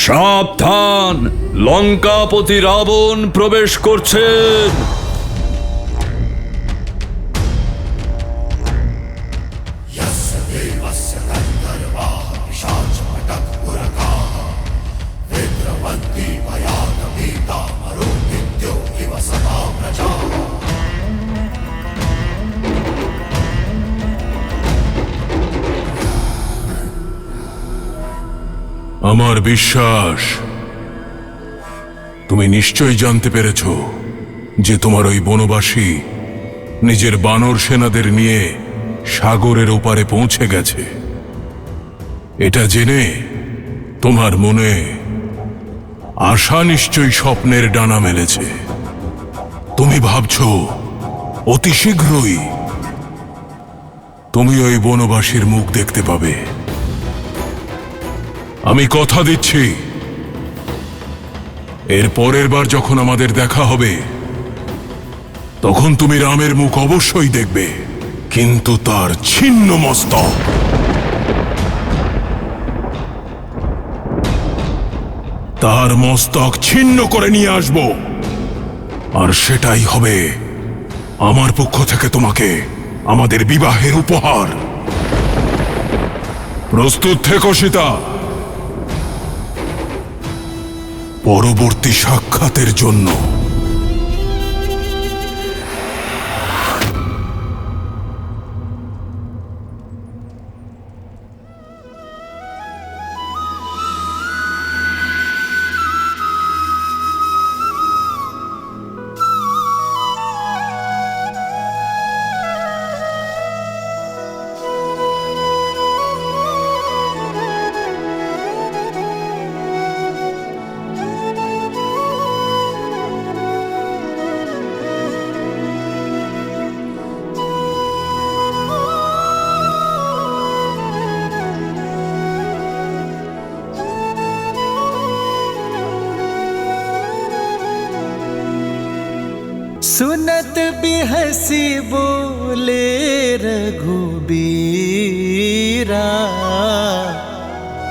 সাবধান, লঙ্কাপতি রাবণ প্রবেশ করছেন। আমার বিশ্বাস তুমি নিশ্চয়ই জানতে পেরেছ যে তোমার ওই বনবাসী নিজের বানর সেনাদের নিয়ে সাগরের ওপারে পৌঁছে গেছে। এটা জেনে তোমার মনে আশা নিশ্চয়ই স্বপ্নের ডানা মেলেছে। তুমি ভাবছ অতি শীঘ্রই তুমি ওই বনবাসীর মুখ দেখতে পাবে। আমি কথা দিচ্ছি, এর পরের বার যখন আমাদের দেখা হবে তখন তুমি রামের মুখ অবশ্যই দেখবে, কিন্তু তার ছিন্ন মস্তক। তার মস্তক ছিন্ন করে নিয়ে আসব, আর সেটাই হবে আমার পক্ষ থেকে তোমাকে আমাদের বিবাহের উপহার। প্রস্তুত থেকো সীতা, পরবর্তী সাক্ষাতের জন্য। सुनत भी हंसी बोले रघुबीरा,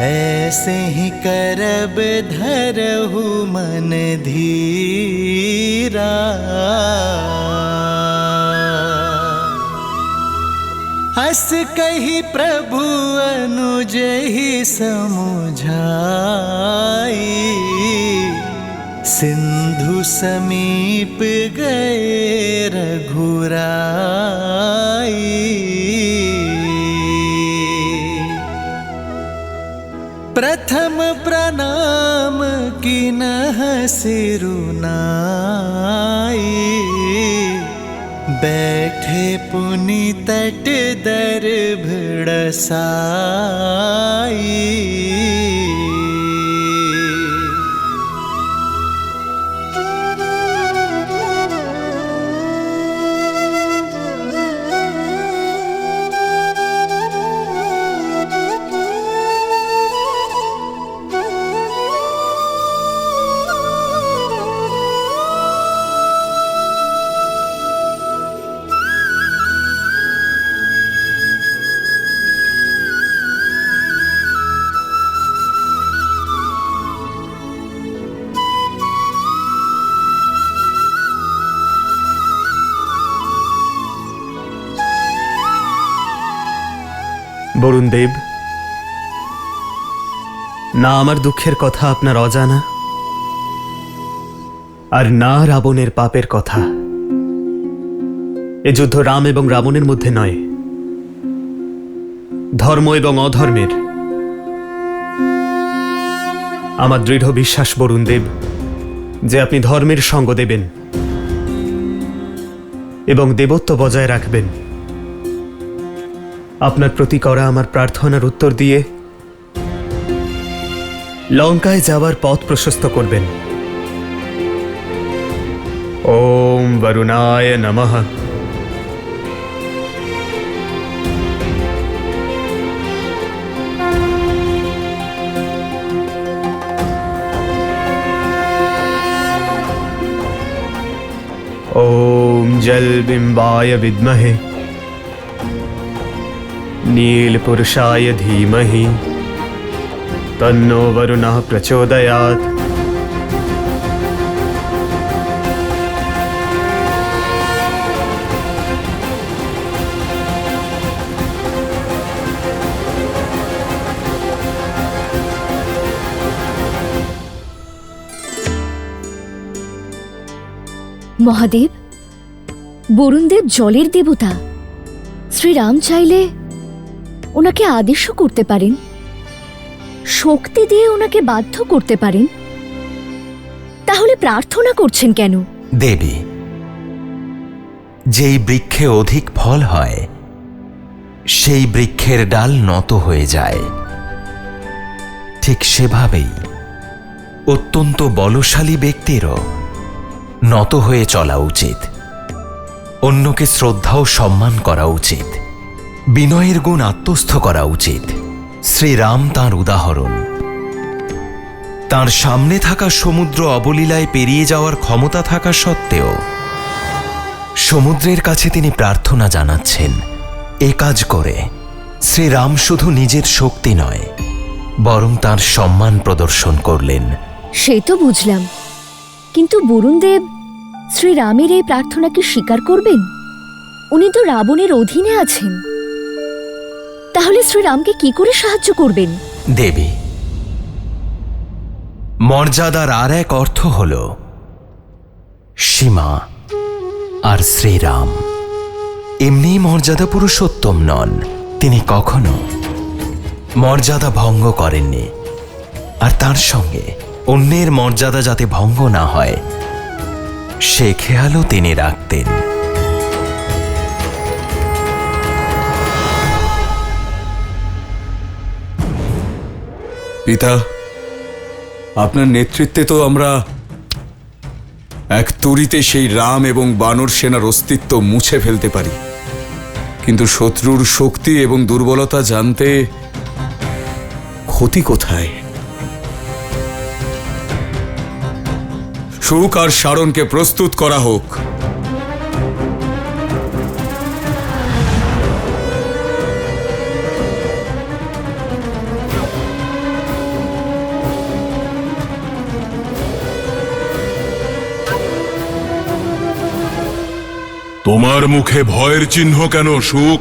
ऐसे ही करब धरहु मन धीरा। हंस कही प्रभु अनुज ही समुझाई, सिंधु समीप गए रघुराई। प्रथम प्रणाम किन्ह सिरुनाई, बैठे पुनि तट दर्भ साई। বরুণদেব, না আমার দুঃখের কথা আপনার অজানা, আর না রাবণের পাপের কথা। এ যুদ্ধ রাম এবং রাবণের মধ্যে নয়, ধর্ম এবং অধর্মের। আমার দৃঢ় বিশ্বাস বরুণদেব যে আপনি ধর্মের সঙ্গ দেবেন এবং দেবত্ব বজায় রাখবেন। আপনার প্রতি করা আমার প্রার্থনার উত্তর দিয়ে লঙ্কায় যাওয়ার পথ প্রশস্ত করবেন। ওম বরুণায় নমঃ। ओम जल बिंबाय विद्महे नील पुरुषाय धीमहि তন্নো বরুণঃ প্রচোদয়াৎ। মহাদেব, বরুণদেব জলের দেবতা। শ্রীরাম চাইলে ওনাকে আদেশও করতে পারেন, শক্তি দিয়ে ওনাকে বাধ্য করতে পারেন। তাহলে প্রার্থনা করছেন কেন? দেবী, যেই বৃক্ষে অধিক ফল হয় সেই বৃক্ষের ডাল নত হয়ে যায়। ঠিক সেভাবেই অত্যন্ত বলশালী ব্যক্তিরও নত হয়ে চলা উচিত, অন্যকে শ্রদ্ধা ও সম্মান করা উচিত, বিনয়ের গুণ আত্মস্থ করা উচিত। শ্রীরাম তাঁর উদাহরণ। তাঁর সামনে থাকা সমুদ্র অবলীলায় পেরিয়ে যাওয়ার ক্ষমতা থাকা সত্ত্বেও সমুদ্রের কাছে তিনি প্রার্থনা জানাচ্ছেন। এ কাজ করে শ্রীরাম শুধু নিজের শক্তি নয়, বরং তাঁর সম্মান প্রদর্শন করলেন। সে তো বুঝলাম, কিন্তু বরুণদেব শ্রীরামের এই প্রার্থনা কি স্বীকার করবেন? উনি তো রাবণের অধীনে আছেন। তাহলে শ্রীরামকে কি করে সাহায্য করবেন? দেবী, মর্যাদার আর এক অর্থ হল সীমা। আর শ্রীরাম এমনি মর্যাদা পুরুষোত্তম নন, তিনি কখনো মর্যাদা ভঙ্গ করেননি। আর তার সঙ্গে অন্যের মর্যাদা যাতে ভঙ্গ না হয় সে খেয়ালও তিনি রাখতেন। পিতা, আপনার নেতৃত্বে তো আমরা এক তরিতে সেই রাম এবং বানর সেনার অস্তিত্ব মুছে ফেলতে পারি, কিন্তু শত্রুর শক্তি এবং দুর্বলতা জানতে ক্ষতি কোথায়? সুখ আর সারণকে প্রস্তুত করা হোক। তোমার মুখে ভয়ের চিহ্ন কেন, সুখ?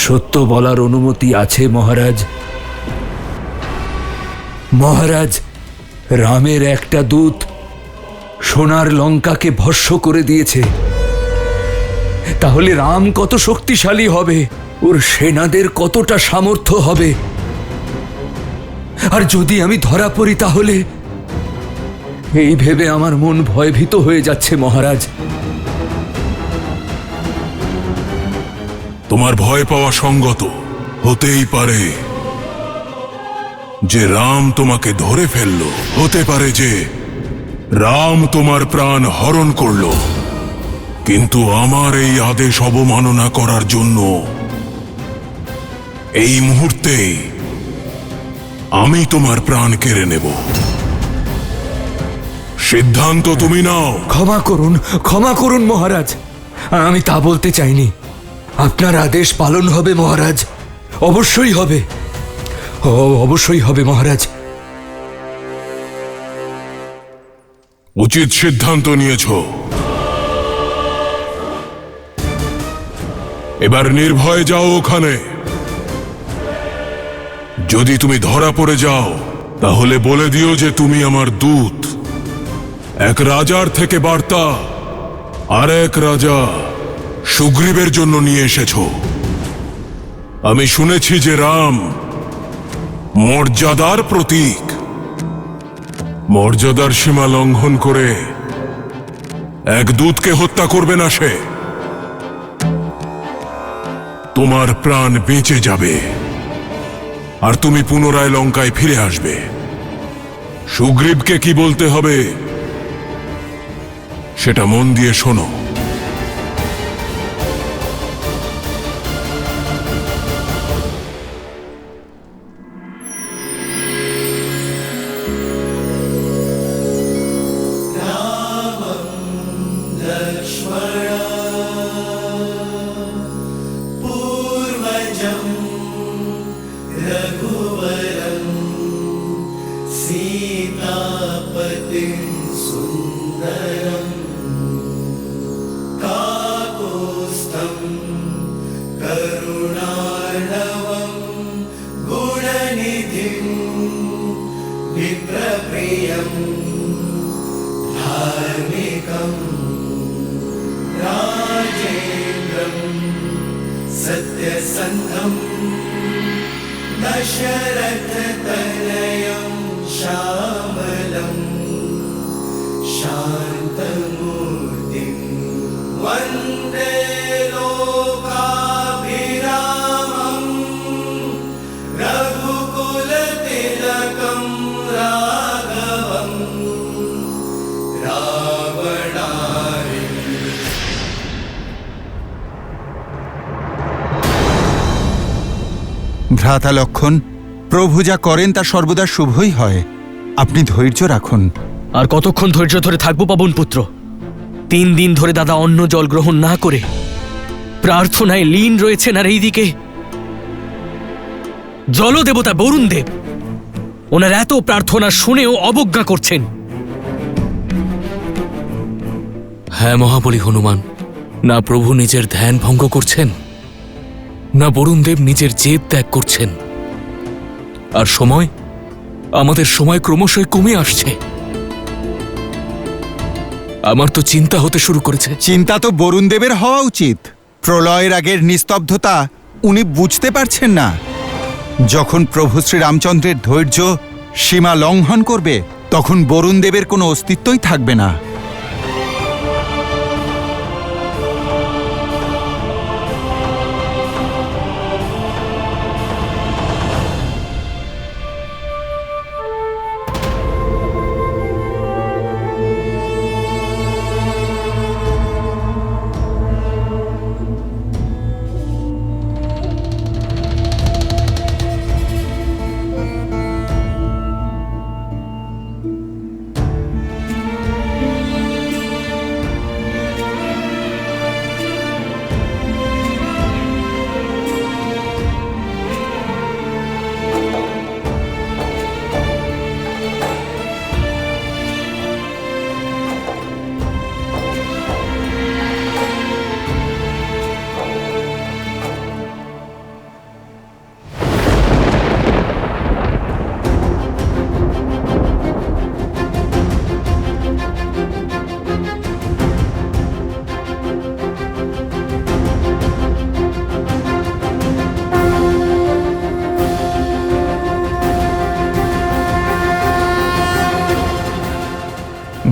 সত্য বলার অনুমতি আছে মহারাজ। মহারাজ, রামের একটা দূত সোনার লঙ্কাকে ভস্ম করে দিয়েছে। তাহলে রাম কত শক্তিশালী হবে, ওর সেনাদের কতটা সামর্থ্য হবে। আর যদি আমি ধরা পড়ি তাহলে, এই ভেবে আমার মন ভয়ভীত হয়ে যাচ্ছে মহারাজ। তোমার ভয় পাওয়া সঙ্গত। হতেই পারে যে রাম তোমাকে ধরে ফেলল, হতে পারে যে রাম তোমার প্রাণ হরণ করল, কিন্তু আমার এই আদেশ অবমাননা করার জন্য এই মুহূর্তে আমি তোমার প্রাণ কেড়ে নেব। সিদ্ধান্ত তুমি নাও। ক্ষমা করুন মহারাজ, আমি তা বলতে চাইনি। আপনার আদেশ পালন হবে মহারাজ, অবশ্যই হবে, অবশ্যই হবে মহারাজ। উচিত সিদ্ধান্ত নিয়েছ। এবার নির্ভয়ে যাও ওখানে। যদি তুমি ধরা পড়ে যাও তাহলে বলে দিও যে তুমি আমার দূত। এক রাজার থেকে বার্তা আর এক রাজা সুগ্রীবের জন্য নিয়ে এসেছ। আমি শুনেছি যে রাম মর্যাদার প্রতীক। মর্যাদার সীমা লঙ্ঘন করে এক দূতকে হত্যা করবে না সে। তোমার প্রাণ বেঁচে যাবে আর তুমি পুনরায় লঙ্কায় ফিরে আসবে। সুগ্রীবকে কি বলতে হবে সেটা মন দিয়ে শোনো। पूर्वजं रघुवरं सत्यसन्धं दशरथतनयं श्यामलं शान्तमूर्तिं वन्दे लोकाभिरामं रघुकुलतिलकं राघवं रावणारि। ভ্রাতা লক্ষণ, প্রভু যা করেন তা সর্বদা শুভই হয়। আপনি ধৈর্য রাখুন। আর কতক্ষণ ধৈর্য ধরে থাকবো পাবন পুত্র? 3 দিন ধরে দাদা অন্ন জল গ্রহণ না করে প্রার্থনায় লীন রয়েছেন, আর এইদিকে জলদেবতা বরুণ দেব ওনার এত প্রার্থনা শুনেও অবজ্ঞা করছেন। হ্যাঁ মহাবলী হনুমান, না প্রভু নিজের ধ্যান ভঙ্গ করছেন, না বরুণদেব নিজের জেদ ত্যাগ করছেন। আর আমাদের সময় ক্রমশই কমে আসছে। আমার তো চিন্তা হতে শুরু করেছে। চিন্তা তো বরুণ দেবের হওয়া উচিত। প্রলয়ের আগের নিস্তব্ধতা উনি বুঝতে পারছেন না। যখন প্রভু শ্রীরামচন্দ্রের ধৈর্য সীমা লঙ্ঘন করবে, তখন বরুণ দেবের কোনো অস্তিত্বই থাকবে না।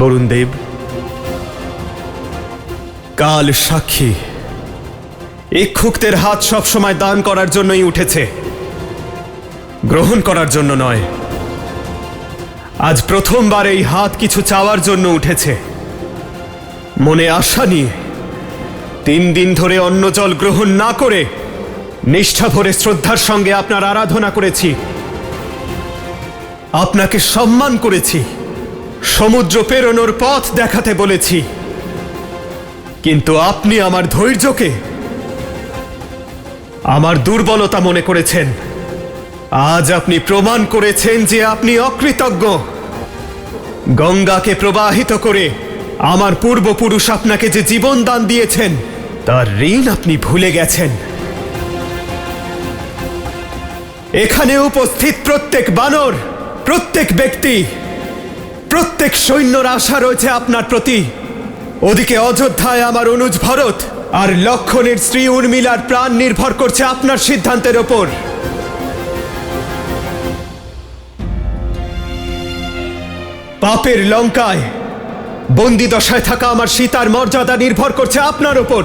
বরুণ দেব, কাল সাক্ষী, ইক্ষুকদের হাত সবসময় দান করার জন্যই উঠেছে, গ্রহণ করার জন্য নয়। আজ প্রথমবার এই হাত কিছু চাওয়ার জন্য উঠেছে। মনে আশা নিয়ে 3 দিন ধরে অন্ন জল গ্রহণ না করে নিষ্ঠা ভরে শ্রদ্ধার সঙ্গে আপনার আরাধনা করেছি, আপনাকে সম্মান করেছি, সমুদ্র পেরোনোর পথ দেখাতে বলেছি। কিন্তু আপনি আমার ধৈর্যকে আমার দুর্বলতা মনে করেছেন। আজ আপনি প্রমাণ করেছেন যে আপনি অকৃতজ্ঞ। গঙ্গাকে প্রবাহিত করে আমার পূর্বপুরুষ আপনাকে যে জীবন দান দিয়েছেন, তার ঋণ আপনি ভুলে গেছেন। এখানে উপস্থিত প্রত্যেক বানর, প্রত্যেক ব্যক্তি, প্রত্যেক সৈন্যর আশা রয়েছে আপনার প্রতি। ওদিকে অযোধ্যায় আমার অনুজ ভরত আর লক্ষণের স্ত্রী উর্মিলার প্রাণ নির্ভর করছে আপনার সিদ্ধান্তের ওপর। পাপের লঙ্কায় বন্দি দশায় থাকা আমার সীতার মর্যাদা নির্ভর করছে আপনার ওপর।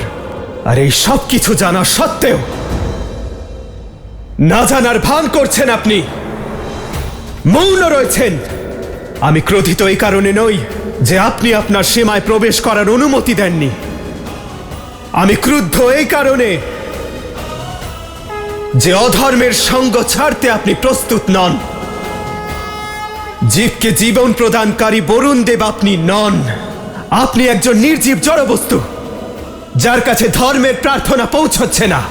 আর এই সব কিছু জানা সত্ত্বেও না জানার ভান করছেন আপনি, মৌন রয়েছেন। আমি ক্রোধিত এই কারণে নই যে আপনি আপনার সীমায় প্রবেশ করার অনুমতি দেননি। আমি ক্রুদ্ধ এই কারণে যে অধর্মের সঙ্গ ছাড়তে আপনি প্রস্তুত নন। জীবকে জীবন প্রদানকারী বরুণ দেব আপনি নন। আপনি একজন নির্জীব জড়বস্তু, যার কাছে ধর্মের প্রার্থনা পৌঁছচ্ছে না।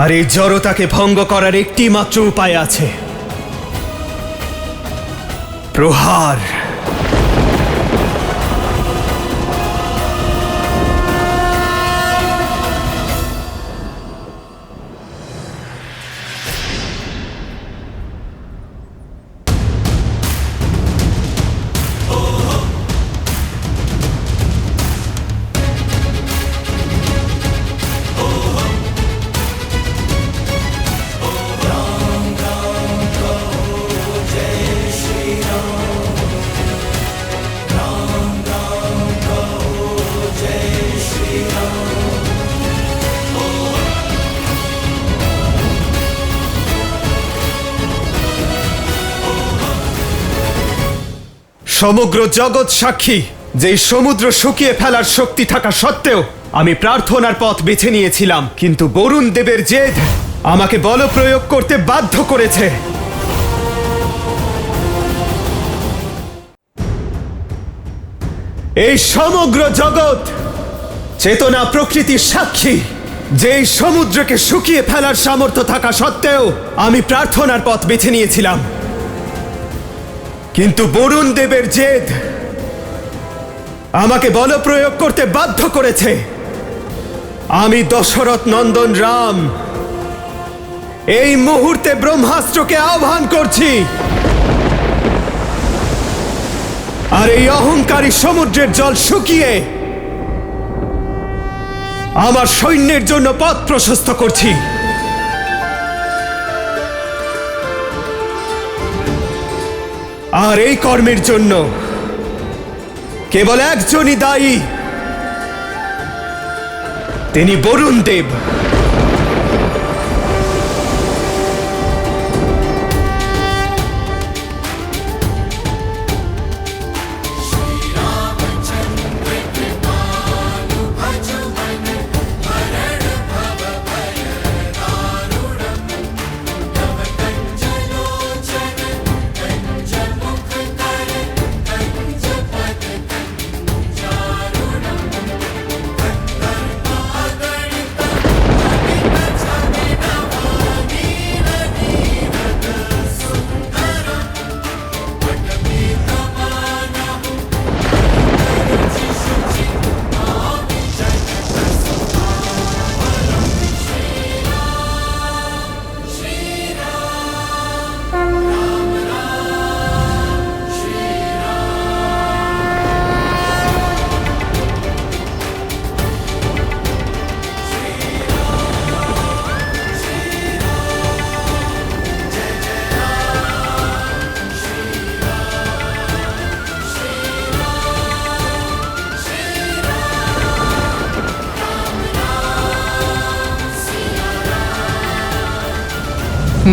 আর এই জড়তাকে ভঙ্গ করার একটি মাত্র উপায় আছে, প্রহার। সমগ্র জগৎ সাক্ষী যে এই সমুদ্র শুকিয়ে ফেলার শক্তি থাকা সত্ত্বেও আমি প্রার্থনার পথ বেছে নিয়েছিলাম, কিন্তু বরুণ দেবের জেদ আমাকে বল প্রয়োগ করতে বাধ্য করেছে। এই সমগ্র জগৎ চেতনা প্রকৃতির সাক্ষী যে এই সমুদ্রকে শুকিয়ে ফেলার সামর্থ্য থাকা সত্ত্বেও আমি প্রার্থনার পথ বেছে নিয়েছিলাম, কিন্তু বরুণ দেবের জেদ আমাকে বল প্রয়োগ করতে বাধ্য করেছে। আমি দশরথ নন্দন রাম এই মুহূর্তে ব্রহ্মাস্ত্রকে আহ্বান করছি, আর এই অহংকারী সমুদ্রের জল শুকিয়ে আমার সৈন্যের জন্য পথ প্রশস্ত করছি। আর এই কর্মের জন্য কেবল একজনই দায়ী, তিনি বরুণ দেব।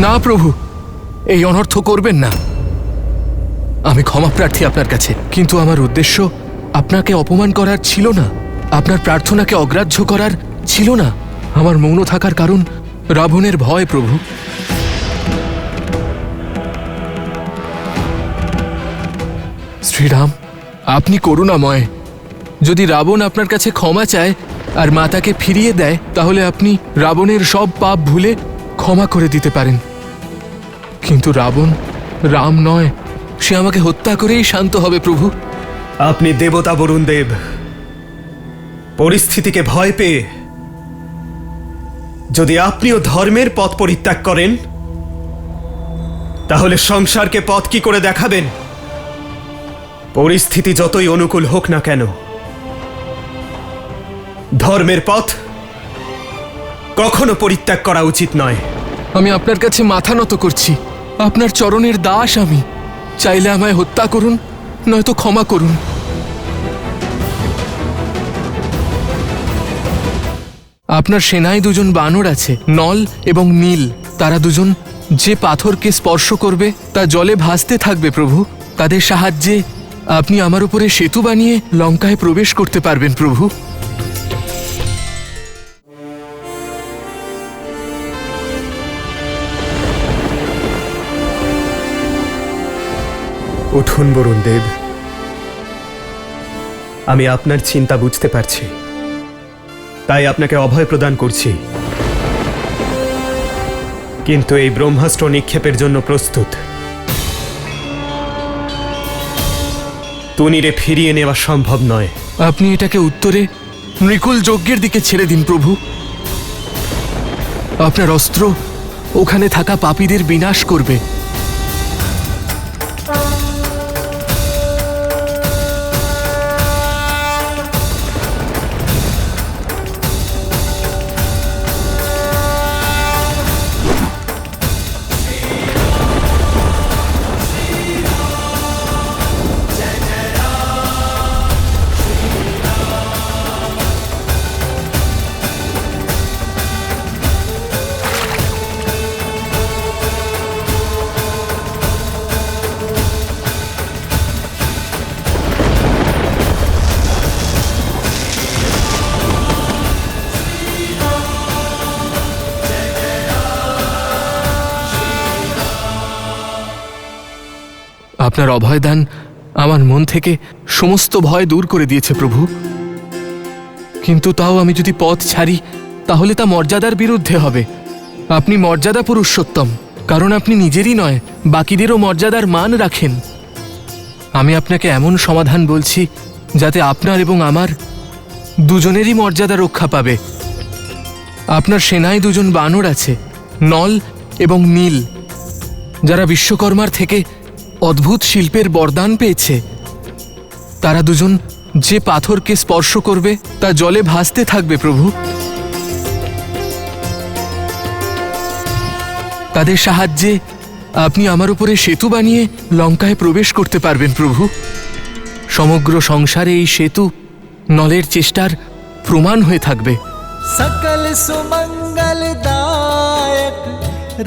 না প্রভু, এই অনর্থ করবেন না। আমি ক্ষমা প্রার্থী আপনার কাছে, কিন্তু আমার উদ্দেশ্য আপনাকে অপমান করার ছিল না, আপনার প্রার্থনাকে অগ্রাহ্য করার ছিল না। আমার মৌন থাকার কারণ রাবণের ভয় প্রভু। শ্রীরাম, আপনি করুণাময়। যদি রাবণ আপনার কাছে ক্ষমা চায় আর মাতাকে ফিরিয়ে দেয়, তাহলে আপনি রাবণের সব পাপ ভুলে ক্ষমা করে দিতে পারেন। কিন্তু রাবণ রাম নয়, সে আমাকে হত্যা করেই শান্ত হবে প্রভু। আপনি দেবতা বরুণ দেব, পরিস্থিতিকে ভয় পেয়ে যদি আপনিও ধর্মের পথ পরিত্যাগ করেন, তাহলে সংসারকে পথ কি করে দেখাবেন? পরিস্থিতি যতই অনুকূল হোক না কেন, ধর্মের পথ কখনো পরিত্যাগ করা উচিত নয়। আমি আপনার কাছে মাথা নত করছি, আপনার চরণের দাস আমি। চাইলে আমায় হত্যা করুন, নয়তো ক্ষমা করুন। আপনার সেনায় দুজন বানর আছে, নল এবং নীল। তারা দুজন যে পাথরকে স্পর্শ করবে তা জলে ভাসতে থাকবে প্রভু। তাদের সাহায্যে আপনি আমার উপরে সেতু বানিয়ে লঙ্কায় প্রবেশ করতে পারবেন প্রভু। উঠুন বরুণ দেব, আমি আপনার চিন্তা বুঝতে পারছি, তাই আপনাকে অভয় প্রদান করছি। কিন্তু এই ব্রহ্মাস্ত্র নিক্ষেপের জন্য প্রস্তুত? তুনিরে ফিরিয়ে নেওয়া সম্ভব নয়। আপনি এটাকে উত্তরে নৃকুল যজ্ঞের দিকে ছেড়ে দিন প্রভু। আপনার অস্ত্র ওখানে থাকা পাপীদের বিনাশ করবে। আপনার অভয়দান আমার মন থেকে সমস্ত ভয় দূর করে দিয়েছে প্রভু। কিন্তু তাও আমি যদি পথ ছাড়ি তাহলে তা মর্যাদার বিরুদ্ধে হবে। আপনি মর্যাদা পুরুষোত্তম, কারণ আপনি নিজেরই নয় বাকিদেরও মর্যাদার মান রাখেন। আমি আপনাকে এমন সমাধান বলছি যাতে আপনার এবং আমার দুজনেরই মর্যাদা রক্ষা পাবে। আপনার সেনায় দুজন বানর আছে, নল এবং নীল, যারা বিশ্বকর্মার থেকে অদ্ভুত শিল্পের বরদান পেয়েছে। তারা দুজন যে পাথরকে স্পর্শ করবে তা জলে ভাসতে থাকবে প্রভু। তাদের সাহায্যে আপনি আমার উপরে সেতু বানিয়ে লঙ্কায় প্রবেশ করতে পারবেন প্রভু। সমগ্র সংসারে এই সেতু নলের চেষ্টার প্রমাণ হয়ে থাকবে। सकल सुमंगल दायक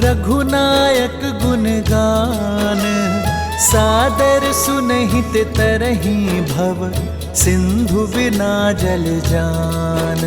रघुनायक गुण गान सादर सुनहित तरही भव सिंधु बिना जल जान।